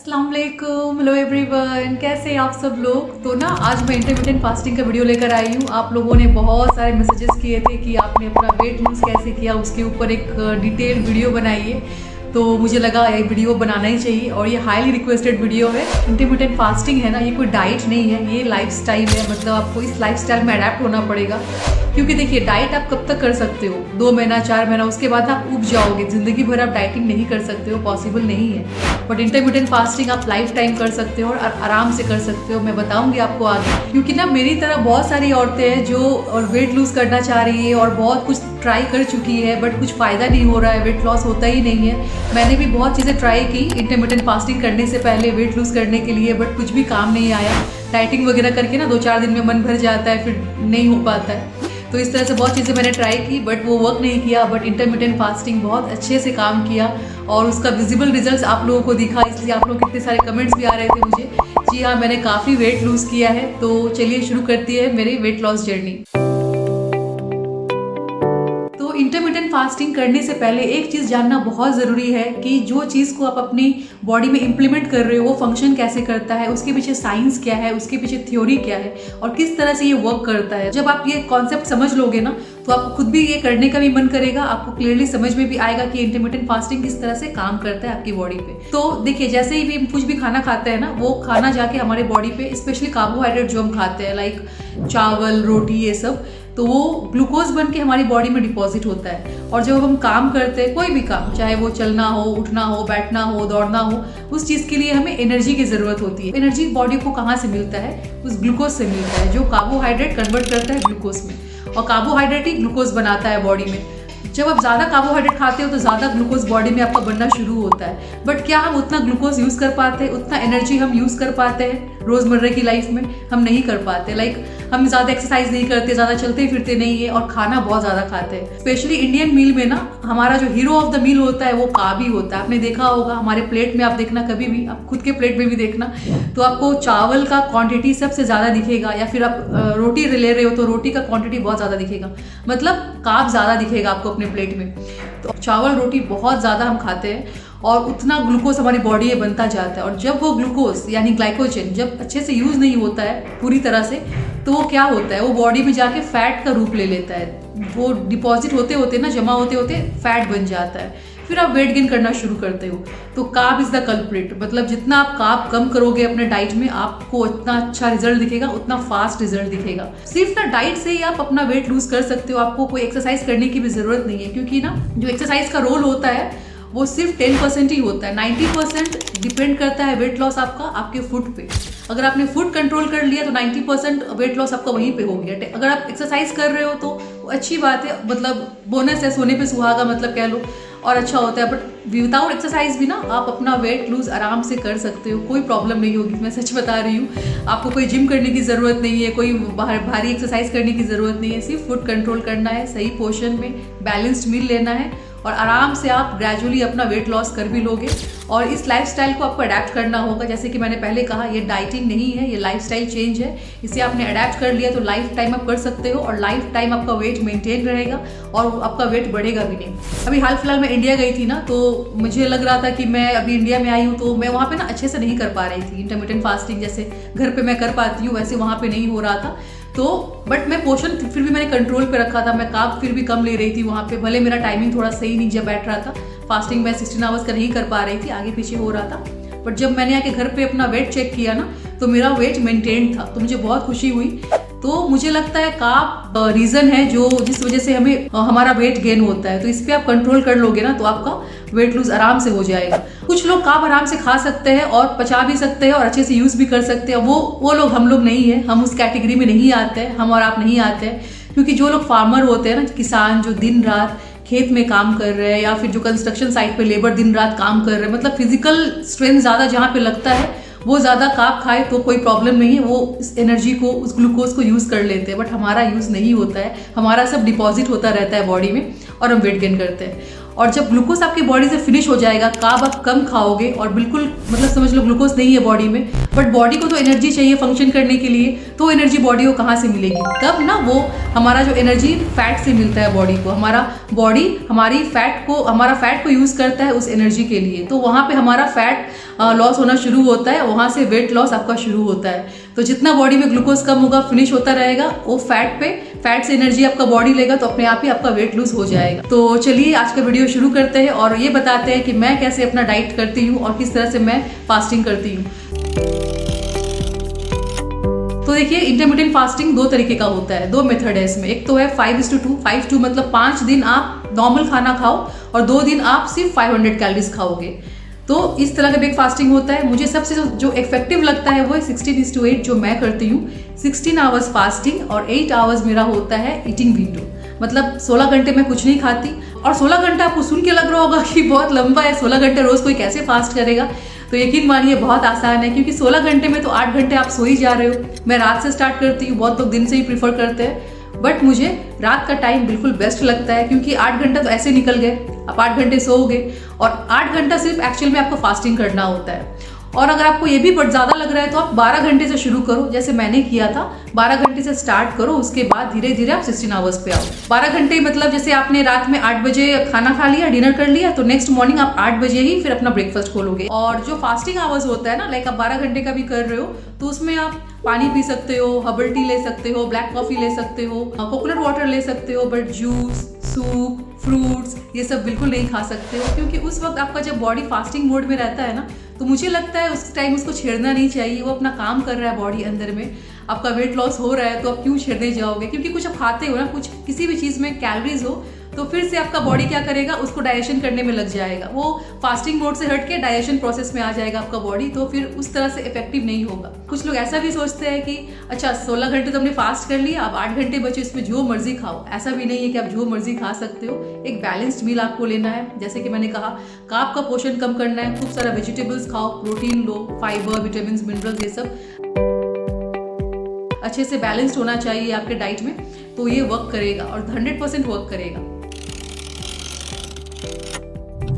अस्सलाम वालेकुम, hello everyone, कैसे हैं आप सब लोग। तो ना आज मैं इंटरमिटेंट फास्टिंग का वीडियो लेकर आई हूँ। आप लोगों ने बहुत सारे मैसेजेस किए थे कि आपने अपना वेट लूज़ कैसे किया, उसके ऊपर एक डिटेल वीडियो बनाइए। तो मुझे लगा ये वीडियो बनाना ही चाहिए और ये हाईली रिक्वेस्टेड वीडियो है। इंटरमिटेंट फास्टिंग है ना, ये कोई डाइट नहीं है, ये लाइफस्टाइल है। मतलब आपको इस लाइफस्टाइल में अडेप्ट होना पड़ेगा, क्योंकि देखिए डाइट आप कब तक कर सकते हो, 2 महीना 4 महीना, उसके बाद आप उब जाओगे। ज़िंदगी भर आप डाइटिंग नहीं कर सकते हो, पॉसिबल नहीं है। बट इंटरमिटेंट फास्टिंग आप लाइफ टाइम कर सकते हो और आराम से कर सकते हो। मैं बताऊंगी आपको आगे, क्योंकि ना मेरी तरह बहुत सारी औरतें हैं जो और वेट लूज़ करना चाह रही है और बहुत कुछ ट्राई कर चुकी है, बट कुछ फ़ायदा नहीं हो रहा है, वेट लॉस होता ही नहीं है। मैंने भी बहुत चीज़ें ट्राई की इंटरमिटेंट फास्टिंग करने से पहले वेट लूज़ करने के लिए, बट कुछ भी काम नहीं आया। डाइटिंग वगैरह करके ना 2-4 दिन में मन भर जाता है, फिर नहीं हो पाता है। तो इस तरह से बहुत चीज़ें मैंने ट्राई की, बट वो वर्क नहीं किया। बट इंटरमिटेंट फास्टिंग बहुत अच्छे से काम किया और उसका विजिबल रिजल्ट्स आप लोगों को दिखा, इसलिए आप लोग कितने सारे कमेंट्स भी आ रहे थे मुझे। जी हाँ, मैंने काफ़ी वेट लूज़ किया है। तो चलिए शुरू करती है मेरी वेट लॉस जर्नी। तो इंटरमिटेंट फास्टिंग करने से पहले एक चीज़ जानना बहुत ज़रूरी है कि जो चीज़ को आप अपनी बॉडी में इम्प्लीमेंट कर रहे हो वो फंक्शन कैसे करता है, उसके पीछे साइंस क्या है, उसके पीछे थ्योरी क्या है और किस तरह से ये वर्क करता है। जब आप ये कॉन्सेप्ट समझ लोगे ना, तो आपको खुद भी ये करने का भी मन करेगा, आपको क्लियरली समझ में भी आएगा कि इंटरमिटेंट फास्टिंग किस तरह से काम करता है आपकी बॉडी पे। तो देखिए, जैसे ही भी हम कुछ भी खाना खाते हैं ना, वो खाना जाके हमारे बॉडी पे, स्पेशली कार्बोहाइड्रेट जो हम खाते हैं लाइक चावल, रोटी, ये सब, तो वो ग्लूकोज बन के हमारी बॉडी में डिपॉजिट होता है। और जब हम काम करते हैं, कोई भी काम, चाहे वो चलना हो, उठना हो, बैठना हो, दौड़ना हो, उस चीज़ के लिए हमें एनर्जी की ज़रूरत होती है। एनर्जी बॉडी को कहाँ से मिलता है? उस ग्लूकोज से मिलता है, जो कार्बोहाइड्रेट कन्वर्ट करता है ग्लूकोज में, और कार्बोहाइड्रेट ही ग्लूकोज बनाता है बॉडी में। जब आप ज़्यादा कार्बोहाइड्रेट खाते हो तो ज़्यादा ग्लूकोज बॉडी में आपका बनना शुरू होता है। बट क्या हम उतना ग्लूकोज यूज़ कर पाते हैं, उतना एनर्जी हम यूज़ कर पाते हैं रोज़मर्रा की लाइफ में? हम नहीं कर पाते। लाइक हम ज़्यादा एक्सरसाइज नहीं करते, ज़्यादा चलते फिरते नहीं है और खाना बहुत ज़्यादा खाते हैं। स्पेशली इंडियन मील में ना, हमारा जो हीरो ऑफ द मील होता है वो कार्ब ही होता है। आपने देखा होगा हमारे प्लेट में, आप देखना कभी भी, आप खुद के प्लेट में भी देखना, तो आपको चावल का क्वांटिटी सबसे ज़्यादा दिखेगा, या फिर आप रोटी ले रहे हो तो रोटी का क्वांटिटी बहुत ज़्यादा दिखेगा, मतलब कार्ब ज़्यादा दिखेगा आपको अपने प्लेट में। तो चावल रोटी बहुत ज़्यादा हम खाते हैं और उतना ग्लूकोज हमारी बॉडी में बनता जाता है। और जब वो ग्लूकोज यानी ग्लाइकोजन जब अच्छे से यूज़ नहीं होता है पूरी तरह से, तो वो क्या होता है, वो बॉडी में जाके फैट का रूप ले लेता है। वो डिपॉजिट होते होते ना, जमा होते होते फैट बन जाता है, फिर आप वेट गेन करना शुरू करते हो। तो कार्ब इज द कल्प्रिट। मतलब जितना आप कार्ब कम करोगे अपने डाइट में, आपको उतना अच्छा रिजल्ट दिखेगा, उतना फास्ट रिजल्ट दिखेगा। सिर्फ ना डाइट से ही आप अपना वेट लूज कर सकते हो, आपको कोई एक्सरसाइज करने की भी जरूरत नहीं है, क्योंकि ना जो एक्सरसाइज का रोल होता है वो सिर्फ 10% ही होता है। 90% डिपेंड करता है वेट लॉस आपका आपके फूड पे। अगर आपने फूड कंट्रोल कर लिया तो 90% वेट लॉस आपका वहीं पे हो गया। अगर आप एक्सरसाइज कर रहे हो तो अच्छी बात है, मतलब बोनस है, सोने पे सुहागा मतलब कह लो, और अच्छा होता है। बट विदाउट एक्सरसाइज भी ना आप अपना वेट लूज आराम से कर सकते हो, कोई प्रॉब्लम नहीं होगी। मैं सच बता रही हूँ, आपको कोई जिम करने की ज़रूरत नहीं है, कोई भारी एक्सरसाइज करने की ज़रूरत नहीं है। सिर्फ फूड कंट्रोल करना है, सही पोर्शन में बैलेंस्ड मील लेना है और आराम से आप ग्रेजुअली अपना वेट लॉस कर भी लोगे। और इस लाइफस्टाइल को आपको अडेप्ट करना होगा। जैसे कि मैंने पहले कहा, ये डाइटिंग नहीं है, ये लाइफस्टाइल चेंज है। इसे आपने अडेप्ट कर लिया तो लाइफ टाइम आप कर सकते हो और लाइफ टाइम आपका वेट मेंटेन रहेगा और आपका वेट बढ़ेगा भी नहीं। अभी हाल फिलहाल मैं इंडिया गई थी ना, तो मुझे लग रहा था कि मैं अभी इंडिया में आई हूँ, तो मैं वहाँ पे ना अच्छे से नहीं कर पा रही थी इंटरमिटेंट फास्टिंग। जैसे घर पे मैं कर पाती हूँ, वैसे वहाँ पे नहीं हो रहा था। तो बट मैं पोर्शन फिर भी मैंने कंट्रोल पे रखा था, मैं कार्ब फिर भी कम ले रही थी वहाँ पे। भले मेरा टाइमिंग थोड़ा सही नहीं जब बैठ रहा था, फास्टिंग मैं 16 आवर्स का नहीं कर पा रही थी, आगे पीछे हो रहा था। बट जब मैंने आके घर पे अपना वेट चेक किया ना, तो मेरा वेट मेंटेन था, तो मुझे बहुत खुशी हुई। तो मुझे लगता है कार्ब रीज़न है जो जिस वजह से हमें हमारा वेट गेन होता है। तो इस पर आप कंट्रोल कर लोगे ना, तो आपका वेट लूज आराम से हो जाएगा। कुछ लोग कार्ब आराम से खा सकते हैं और पचा भी सकते हैं और अच्छे से यूज़ भी कर सकते हैं, वो लोग हम लोग नहीं है, हम उस कैटेगरी में नहीं आते हैं, हम और आप नहीं आते हैं। क्योंकि जो लोग फार्मर होते हैं ना, किसान जो दिन रात खेत में काम कर रहे हैं, या फिर जो कंस्ट्रक्शन साइट पे लेबर दिन रात काम कर रहे हैं, मतलब फिजिकल स्ट्रेंथ ज़्यादा जहाँ पे लगता है, वो ज़्यादा कार्ब खाए तो कोई प्रॉब्लम नहीं है, वो इस एनर्जी को, उस ग्लूकोज को यूज़ कर लेते हैं। बट हमारा यूज़ नहीं होता है, हमारा सब डिपॉजिट होता रहता है बॉडी में और हम वेट गेन करते हैं। और जब ग्लूकोज आपकी बॉडी से फिनिश हो जाएगा, कार्ब आप कम खाओगे और बिल्कुल मतलब समझ लो ग्लूकोज नहीं है बॉडी में, बट बॉडी को तो एनर्जी चाहिए फंक्शन करने के लिए, तो एनर्जी बॉडी को कहाँ से मिलेगी? तब ना वो हमारा जो एनर्जी फैट से मिलता है बॉडी को, हमारा बॉडी हमारा फैट को यूज़ करता है उस एनर्जी के लिए। तो वहाँ पे हमारा फैट लॉस होना शुरू होता है, वहाँ से वेट लॉस आपका शुरू होता है। तो जितना बॉडी में ग्लूकोज कम होगा, फिनिश होता रहेगा, वो फैट से एनर्जी आपका बॉडी लेगा, तो अपने आप ही आपका वेट लूज हो जाएगा। तो चलिए आज का वीडियो शुरू करते हैं और ये बताते हैं कि मैं कैसे अपना डाइट करती हूँ और किस तरह से मैं फास्टिंग करती हूँ। तो देखिए, इंटरमिटेंट फास्टिंग 2 तरीके का होता है, 2 मेथड है इसमें। एक तो है 5:2, 5:2 मतलब 5 दिन आप नॉर्मल खाना खाओ और 2 दिन आप सिर्फ 500 कैलोरीज खाओगे। तो इस तरह का ब्रेक फास्टिंग होता है। मुझे सबसे जो इफेक्टिव लगता है वो है 16:8 जो मैं करती हूँ। 16 आवर्स फास्टिंग और 8 आवर्स मेरा होता है ईटिंग विंडो, मतलब 16 घंटे मैं कुछ नहीं खाती। और 16 घंटा आपको सुन के लग रहा होगा कि बहुत लंबा है, 16 घंटे रोज कोई कैसे फास्ट करेगा। तो यकीन मानिए बहुत आसान है, क्योंकि 16 घंटे में तो 8 घंटे आप सो ही जा रहे हो। मैं रात से स्टार्ट करती हूँ, बहुत लोग दिन से ही प्रीफर करते हैं, बट मुझे रात का टाइम बिल्कुल बेस्ट लगता है, क्योंकि 8 घंटा तो ऐसे निकल गए, आप 8 घंटे सोओगे और 8 घंटा सिर्फ एक्चुअल में आपको फास्टिंग करना होता है। और अगर आपको ये भी बहुत ज़्यादा लग रहा है तो आप 12 घंटे से शुरू करो, जैसे मैंने किया था। 12 घंटे से स्टार्ट करो, उसके बाद धीरे धीरे आप 16 आवर्स पे आओ। 12 घंटे मतलब जैसे आपने रात में 8 बजे खाना खा लिया, डिनर कर लिया, तो नेक्स्ट मॉर्निंग आप 8 बजे ही फिर अपना ब्रेकफास्ट खोलोगे। और जो फास्टिंग आवर्स होता है ना, लाइक आप 12 घंटे का भी कर रहे हो, तो उसमें आप पानी पी सकते हो, हर्बल टी ले सकते हो, ब्लैक कॉफी ले सकते हो, कोकोनट वाटर ले सकते हो, बट जूस, सूप, फ्रूट्स ये सब बिल्कुल नहीं खा सकते हो, क्योंकि उस वक्त आपका जब बॉडी फास्टिंग मोड में रहता है ना, तो मुझे लगता है उस टाइम उसको छेड़ना नहीं चाहिए। वो अपना काम कर रहा है बॉडी अंदर में, आपका वेट लॉस हो रहा है, तो आप क्यों छेड़ने जाओगे? क्योंकि कुछ आप खाते हो ना, कुछ किसी भी चीज़ में कैलोरीज हो, तो फिर से आपका बॉडी क्या करेगा, उसको डाइजेशन करने में लग जाएगा। वो फास्टिंग मोड से हट के डाइजेशन प्रोसेस में आ जाएगा आपका बॉडी, तो फिर उस तरह से इफेक्टिव नहीं होगा। कुछ लोग ऐसा भी सोचते हैं कि अच्छा 16 घंटे तो हमने फास्ट कर लिया, अब 8 घंटे बचे, इसमें जो मर्जी खाओ। ऐसा भी नहीं है कि आप जो मर्जी खा सकते हो। एक बैलेंस्ड मील आपको लेना है, जैसे कि मैंने कहा, कार्ब का पोर्शन कम करना है, खूब सारा वेजिटेबल्स खाओ, प्रोटीन लो, फाइबर, विटामिन, मिनरल्स, ये सब अच्छे से बैलेंस्ड होना चाहिए आपके डाइट में, तो ये वर्क करेगा और 100% वर्क करेगा।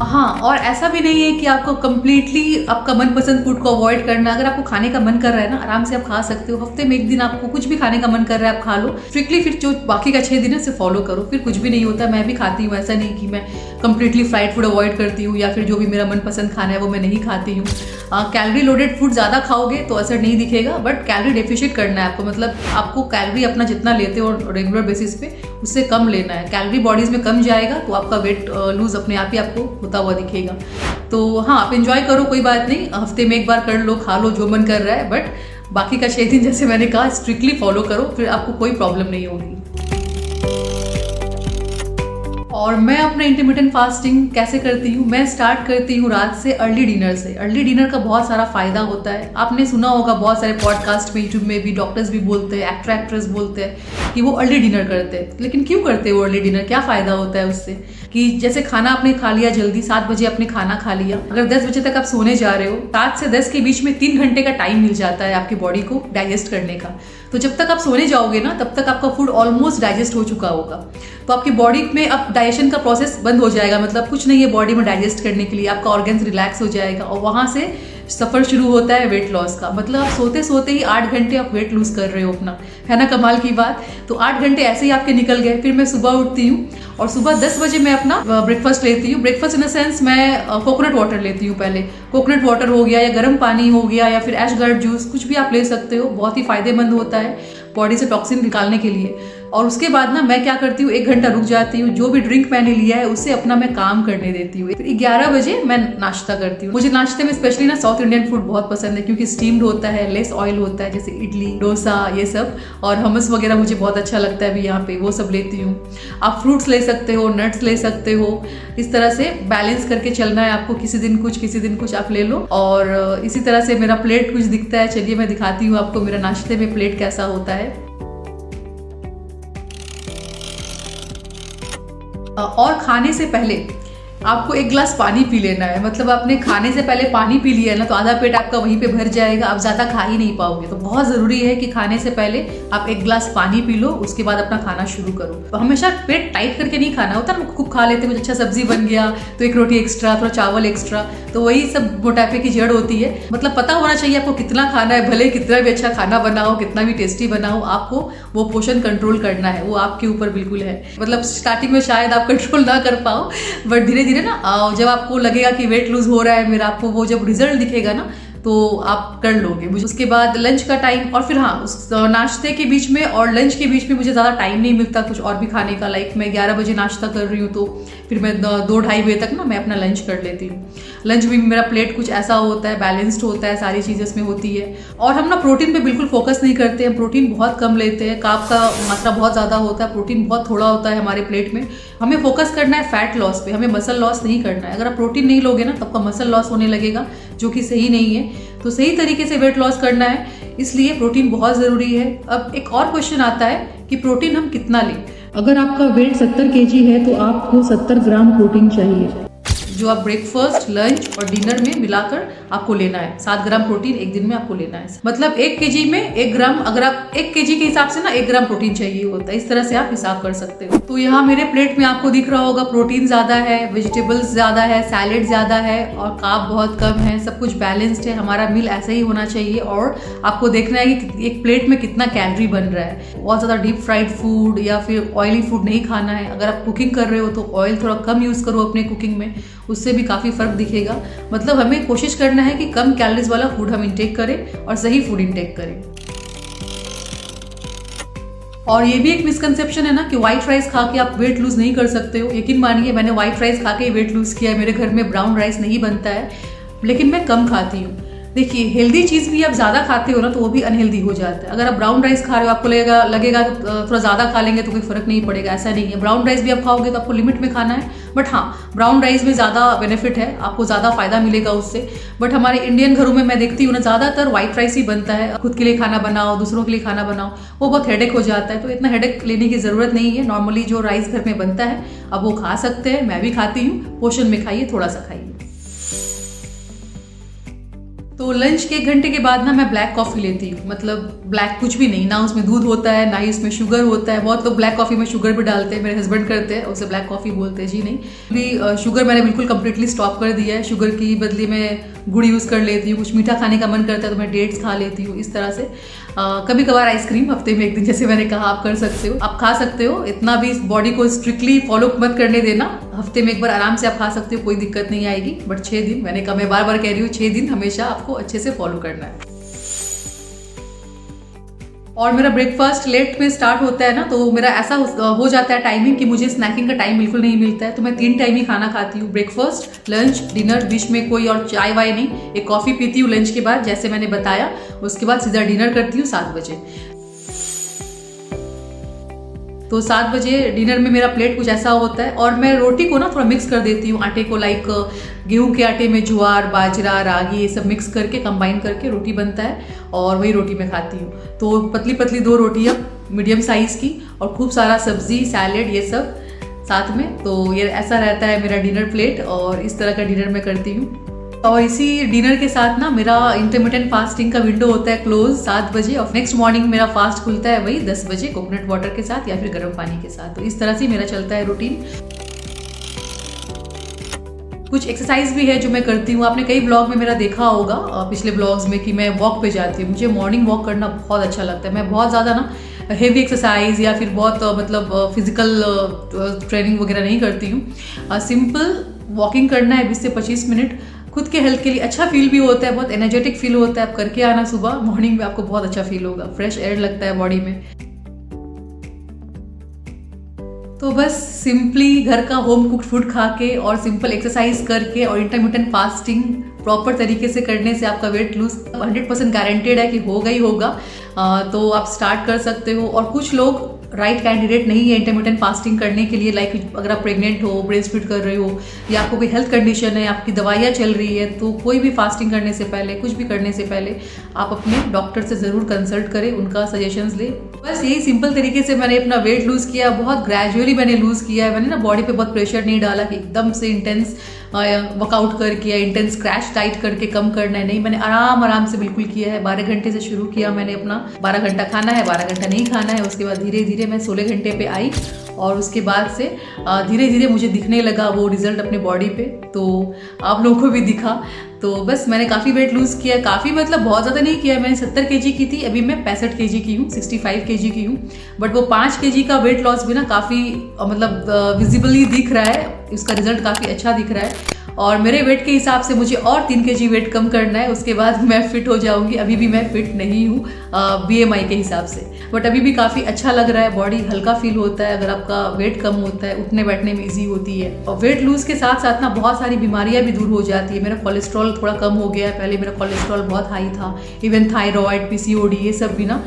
हाँ, और ऐसा भी नहीं है कि आपको कम्प्लीटली आपका मनपसंद फूड को अवॉइड करना। अगर आपको खाने का मन कर रहा है ना, आराम से आप खा सकते हो। हफ्ते में 1 दिन आपको कुछ भी खाने का मन कर रहा है, आप खा लो स्ट्रिक्टली। फिर जो बाकी का 6 दिन है उसे फॉलो करो, फिर कुछ भी नहीं होता। मैं भी खाती हूँ, ऐसा नहीं कि मैं कम्प्लीटली फ्राइड फूड अवॉइड करती हूँ या फिर जो भी मेरा मनपसंद खाना है वो मैं नहीं खाती हूँ। कैलोरी लोडेड फूड ज़्यादा खाओगे तो असर नहीं दिखेगा, बट कैलोरी डेफिशिएट करना है आपको, मतलब आपको कैलोरी अपना जितना लेते हो रेगुलर बेसिस पे उससे कम लेना है। कैलोरी बॉडीज में कम जाएगा तो आपका वेट लूज अपने आप ही आपको होता हुआ दिखेगा। तो हाँ, आप एंजॉय करो, कोई बात नहीं, हफ्ते में 1 बार कर लो, खा लो जो मन कर रहा है, बट बाकी का 6 दिन जैसे मैंने कहा स्ट्रिक्टली फॉलो करो, फिर आपको कोई प्रॉब्लम नहीं होगी। और मैं अपना इंटरमिटेंट फास्टिंग कैसे करती हूँ? मैं स्टार्ट करती हूँ रात से अर्ली डिनर से। अर्ली डिनर का बहुत सारा फायदा होता है। आपने सुना होगा बहुत सारे पॉडकास्ट में, यूट्यूब में भी डॉक्टर्स भी बोलते हैं, एक्टर एक्ट्रेस बोलते हैं कि वो अर्ली डिनर करते हैं। लेकिन क्यों करते हैं वो अर्ली डिनर? क्या फायदा होता है उससे? कि जैसे खाना आपने खा लिया जल्दी, 7 बजे आपने खाना खा लिया, अगर 10 बजे तक आप सोने जा रहे हो, 7 से 10 के बीच में 3 घंटे का टाइम मिल जाता है आपकी बॉडी को डाइजेस्ट करने का। तो जब तक आप सोने जाओगे ना, तब तक आपका फूड ऑलमोस्ट डाइजेस्ट हो चुका होगा। तो आपकी बॉडी में अब डाइजेशन का प्रोसेस बंद हो जाएगा, मतलब कुछ नहीं है बॉडी में डाइजेस्ट करने के लिए, आपका ऑर्गन्स रिलैक्स हो जाएगा और वहाँ से सफ़र शुरू होता है वेट लॉस का। मतलब आप सोते सोते ही 8 घंटे आप वेट लूज कर रहे हो अपना, है ना कमाल की बात। तो 8 घंटे ऐसे ही आपके निकल गए। फिर मैं सुबह उठती हूँ और सुबह 10 बजे मैं अपना ब्रेकफास्ट लेती हूँ। ब्रेकफास्ट इन द सेंस मैं कोकोनट वाटर लेती हूँ पहले। कोकोनट वाटर हो गया या गर्म पानी हो गया या फिर एशगार्ड जूस, कुछ भी आप ले सकते हो, बहुत ही फायदेमंद होता है बॉडी से टॉक्सिन निकालने के लिए। और उसके बाद ना मैं क्या करती हूँ, 1 घंटा रुक जाती हूँ, जो भी ड्रिंक मैंने लिया है उससे अपना मैं काम करने देती हूँ। फिर 11 बजे मैं नाश्ता करती हूँ। मुझे नाश्ते में स्पेशली ना साउथ इंडियन फूड बहुत पसंद है, क्योंकि स्टीम्ड होता है, लेस ऑयल होता है, जैसे इडली, डोसा, ये सब, और hummus वगैरह मुझे बहुत अच्छा लगता है अभी यहाँ पे, वो सब लेती हूँ। आप फ्रूट्स ले सकते हो, नट्स ले सकते हो, इस तरह से बैलेंस करके चलना है आपको। किसी दिन कुछ, किसी दिन कुछ आप ले लो। और इसी तरह से मेरा प्लेट कुछ दिखता है, चलिए मैं दिखाती हूँ आपको मेरा नाश्ते में प्लेट कैसा होता है। और खाने से पहले आपको 1 गिलास पानी पी लेना है। मतलब आपने खाने से पहले पानी पी लिया है ना, तो आधा पेट आपका वहीं पे भर जाएगा, आप ज़्यादा खा ही नहीं पाओगे। तो बहुत ज़रूरी है कि खाने से पहले आप 1 गिलास पानी पी लो, उसके बाद अपना खाना शुरू करो। तो हमेशा पेट टाइट करके नहीं खाना होता ना, खूब खा लेते हैं, कुछ अच्छा सब्जी बन गया तो 1 रोटी एक्स्ट्रा, थोड़ा चावल एक्स्ट्रा, तो वही सब मोटापे की जड़ होती है। मतलब पता होना चाहिए आपको कितना खाना है, भले कितना भी अच्छा खाना बनाओ, कितना भी टेस्टी बनाओ, आपको वो पोषण कंट्रोल करना है, वो आपके ऊपर बिल्कुल है। मतलब स्टार्टिंग में शायद आप कंट्रोल ना कर पाओ, बट धीरे धीरे ना जब आपको लगेगा कि वेट लूज हो रहा है मेरा, आपको वो जब रिजल्ट दिखेगा ना तो आप कर लोगे। उसके बाद लंच का टाइम, और फिर हाँ उस नाश्ते के बीच में और लंच के बीच में मुझे ज़्यादा टाइम नहीं मिलता कुछ और भी खाने का। लाइक मैं 11 बजे नाश्ता कर रही हूँ तो फिर मैं 2-2:30 बजे तक ना मैं अपना लंच कर लेती हूँ। लंच भी मेरा प्लेट कुछ ऐसा होता है, बैलेंस्ड होता है, सारी चीज़ें इसमें होती है। और हम ना प्रोटीन पे बिल्कुल फोकस नहीं करते हैं, प्रोटीन बहुत कम लेते हैं, कार्ब का मात्रा बहुत ज़्यादा होता है, प्रोटीन बहुत थोड़ा होता है हमारे प्लेट में। हमें फोकस करना है फैट लॉस पे, हमें मसल लॉस नहीं करना है। अगर आप प्रोटीन नहीं लोगे ना तो आपका मसल लॉस होने लगेगा, जो कि सही नहीं है। तो सही तरीके से वेट लॉस करना है, इसलिए प्रोटीन बहुत ज़रूरी है। अब एक और क्वेश्चन आता है कि प्रोटीन हम कितना लें। अगर आपका वेट 70 kg है तो आपको 70 ग्राम प्रोटीन चाहिए, जो आप ब्रेकफास्ट, लंच और डिनर में मिलाकर आपको लेना है। 7 ग्राम प्रोटीन एक दिन में आपको लेना है। मतलब 1 kg में 1 ग्राम, अगर आप 1 kg के हिसाब से ना 1 ग्राम प्रोटीन चाहिए होता है। इस तरह से आप हिसाब कर सकते हो। तो यहाँ मेरे प्लेट में आपको दिख रहा होगा प्रोटीन ज़्यादा है, वेजिटेबल्स ज़्यादा है, सैलेड ज़्यादा है और कार्ब बहुत कम है। सब कुछ बैलेंस्ड है। हमारा मील ऐसा ही होना चाहिए। और आपको देखना है कि एक प्लेट में कितना कैलोरी बन रहा है। बहुत ज़्यादा डीप फ्राइड फूड या फिर ऑयली फूड नहीं खाना है। अगर आप कुकिंग कर रहे हो तो ऑयल थोड़ा कम यूज़ करो अपने कुकिंग में, उससे भी काफ़ी फ़र्क दिखेगा। मतलब हमें कोशिश करना है कि कम कैलोरीज वाला फूड हम इंटेक करें और सही फूड इंटेक करें। और ये भी एक मिसकंसेप्शन है ना कि व्हाइट राइस खा के आप वेट लूज नहीं कर सकते हो। यकीन मानिए मैंने व्हाइट राइस खा के वेट लूज किया है। मेरे घर में ब्राउन राइस नहीं बनता है, लेकिन मैं कम खाती हूँ। देखिए, हेल्दी चीज़ भी आप ज़्यादा खाते हो ना तो वो भी अनहेल्दी हो जाता है। अगर आप ब्राउन राइस खा रहे हो, आपको लगेगा थोड़ा ज़्यादा खा लेंगे तो कोई फ़र्क नहीं पड़ेगा, ऐसा नहीं है। ब्राउन राइस भी आप खाओगे तो आपको लिमिट में खाना है। बट हाँ, ब्राउन राइस में ज़्यादा बेनिफिट है, आपको ज़्यादा फायदा मिलेगा उससे। बट हमारे इंडियन घरों में मैं देखती हूँ ना, ज़्यादातर व्हाइट राइस ही बनता है। खुद के लिए खाना बनाओ, दूसरों के लिए खाना बनाओ, वो बहुत हेडेक हो जाता है। तो इतना हेडेक लेने की ज़रूरत नहीं है। नॉर्मली जो राइस घर में बनता है अब वो खा सकते हैं, मैं भी खाती हूँ। पोर्शन में खाइए, थोड़ा सा खाइए। तो लंच के 1 घंटे के बाद ना मैं ब्लैक कॉफ़ी लेती हूँ। मतलब ब्लैक कुछ भी नहीं, ना उसमें दूध होता है ना ही उसमें शुगर होता है। बहुत लोग ब्लैक कॉफ़ी में शुगर भी डालते हैं, मेरे हस्बैंड करते हैं, उसे ब्लैक कॉफ़ी बोलते हैं। जी नहीं, भी शुगर मैंने बिल्कुल कम्प्लीटली स्टॉप कर दिया है। शुगर की बदले में गुड़ यूज़ कर लेती हूँ। कुछ मीठा खाने का मन करता है तो मैं डेट्स खा लेती हूँ। इस तरह से कभी कभार आइसक्रीम हफ्ते में 1 दिन, जैसे मैंने कहा, आप कर सकते हो, आप खा सकते हो। इतना भी बॉडी को स्ट्रिक्टली फॉलो मत करने देना। हफ्ते में 1 बार आराम से आप खा सकते हो, कोई दिक्कत नहीं आएगी। बट 6 दिन, मैंने कहा, मैं बार बार कह रही हूँ, 6 दिन हमेशा आपको अच्छे से फॉलो करना है। और मेरा ब्रेकफास्ट लेट में स्टार्ट होता है ना, तो मेरा ऐसा हो जाता है टाइमिंग कि मुझे स्नैकिंग का टाइम बिल्कुल नहीं मिलता है। तो मैं 3 टाइम ही खाना खाती हूँ, ब्रेकफास्ट, लंच, डिनर। बीच में कोई और चाय वाय नहीं। एक कॉफ़ी पीती हूँ लंच के बाद, जैसे मैंने बताया। उसके बाद सीधा डिनर करती हूँ 7 बजे। तो 7 बजे डिनर में मेरा प्लेट कुछ ऐसा होता है। और मैं रोटी को ना थोड़ा मिक्स कर देती हूँ आटे को। लाइक गेहूं के आटे में ज्वार, बाजरा, रागी, ये सब मिक्स करके, कंबाइन करके रोटी बनता है और वही रोटी मैं खाती हूँ। तो पतली पतली 2 रोटियाँ मीडियम साइज़ की और खूब सारा सब्जी, सैलेड, ये सब साथ में। तो ये ऐसा रहता है मेरा डिनर प्लेट, और इस तरह का डिनर मैं करती हूँ। और इसी डिनर के साथ ना मेरा इंटरमिटेंट फास्टिंग का विंडो होता है क्लोज 7 बजे। और नेक्स्ट मॉर्निंग मेरा फास्ट खुलता है वही 10 बजे, कोकोनट वाटर के साथ या फिर गर्म पानी के साथ। तो इस तरह से मेरा चलता है रूटीन। कुछ एक्सरसाइज भी है जो मैं करती हूँ। आपने कई ब्लॉग में मेरा देखा होगा पिछले ब्लॉग्स में कि मैं वॉक पे जाती हूँ। मुझे मॉर्निंग वॉक करना बहुत अच्छा लगता है। मैं बहुत ज़्यादा ना हेवी एक्सरसाइज या फिर बहुत मतलब फिजिकल ट्रेनिंग वगैरह नहीं करती हूँ। सिंपल वॉकिंग करना है 20 से 25 मिनट। खुद के हेल्थ के लिए अच्छा फील भी होता है, बहुत एनर्जेटिक फील होता है। आप करके आना सुबह मॉर्निंग में, आपको बहुत अच्छा फील होगा, फ्रेश एयर लगता है बॉडी में। तो बस सिंपली घर का होम कुक्ड फूड खा के और सिंपल एक्सरसाइज करके और इंटरमिटेंट फास्टिंग प्रॉपर तरीके से करने से आपका वेट लूज 100% गारंटेड है कि होगा ही होगा। तो आप स्टार्ट कर सकते हो। और कुछ लोग राइट कैंडिडेट नहीं है इंटरमिटेंट फास्टिंग करने के लिए। लाइक अगर आप प्रेग्नेंट हो, ब्रेस्ट फीड कर रहे हो, या आपको कोई हेल्थ कंडीशन है, आपकी दवाइयाँ चल रही है, तो कोई भी फास्टिंग करने से पहले, कुछ भी करने से पहले आप अपने डॉक्टर से ज़रूर कंसल्ट करें, उनका सजेशंस ले। बस यही सिंपल तरीके से मैंने अपना वेट लूज़ किया। बहुत ग्रेजुअली मैंने लूज़ किया है। मैंने ना बॉडी पे बहुत प्रेशर नहीं डाला कि एकदम से इंटेंस वर्कआउट करके या इंटेंस क्रैश डाइट करके कम करना है, नहीं। मैंने आराम से बिल्कुल किया है। 12 घंटे से शुरू किया मैंने अपना। 12 घंटा खाना है, 12 घंटा नहीं खाना है। उसके बाद धीरे धीरे मैं 16 घंटे पे आई और उसके बाद से धीरे धीरे मुझे दिखने लगा वो रिजल्ट अपने बॉडी पे, तो आप लोगों को भी दिखा। तो बस मैंने काफ़ी वेट लूज़ किया, काफ़ी मतलब बहुत ज़्यादा नहीं किया, मैंने 70 kg की थी, अभी मैं 65 kg की हूँ, 65 kg की हूँ। बट वो 5 kg का वेट लॉस भी ना काफ़ी मतलब विजिबली दिख रहा है, उसका रिजल्ट काफ़ी अच्छा दिख रहा है। और मेरे वेट के हिसाब से मुझे और 3 kg वेट कम करना है, उसके बाद मैं फिट हो जाऊंगी। अभी भी मैं फिट नहीं हूँ BMI के हिसाब से, बट अभी भी काफ़ी अच्छा लग रहा है, बॉडी हल्का फील होता है। अगर आपका वेट कम होता है, उठने बैठने में ईजी होती है। और वेट लूज के साथ साथ ना बहुत सारी बीमारियां भी दूर हो जाती है। मेरा कोलेस्ट्रॉल थोड़ा कम हो गया है, पहले मेरा कोलेस्ट्रॉल बहुत हाई था, इवन थायराइड, PCOD ये सब भी ना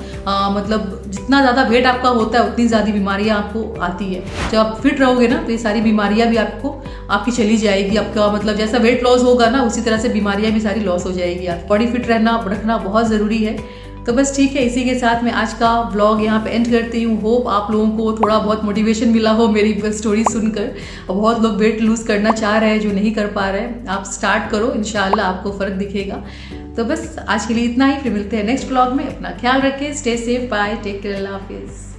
मतलब जितना ज़्यादा वेट आपका होता है उतनी ज़्यादा बीमारियां आपको आती है। जब आप फिट रहोगे ना तो ये सारी बीमारियां भी आपकी चली जाएगी। आपका मतलब जैसा वेट लॉस होगा ना उसी तरह से बीमारियां भी सारी लॉस हो जाएगी। आप बॉडी फिट रखना बहुत ज़रूरी है। तो बस ठीक है, इसी के साथ मैं आज का व्लॉग यहाँ पे एंड करती हूँ। होप आप लोगों को थोड़ा बहुत मोटिवेशन मिला हो मेरी स्टोरी सुनकर। और बहुत लोग वेट लूज करना चाह रहे हैं जो नहीं कर पा रहे हैं, आप स्टार्ट करो, इंशाल्लाह आपको फ़र्क दिखेगा। तो बस आज के लिए इतना ही, फिर मिलते हैं नेक्स्ट व्लॉग में। अपना ख्याल रखें, stay safe, bye, take care, अल्लाह हाफिज़।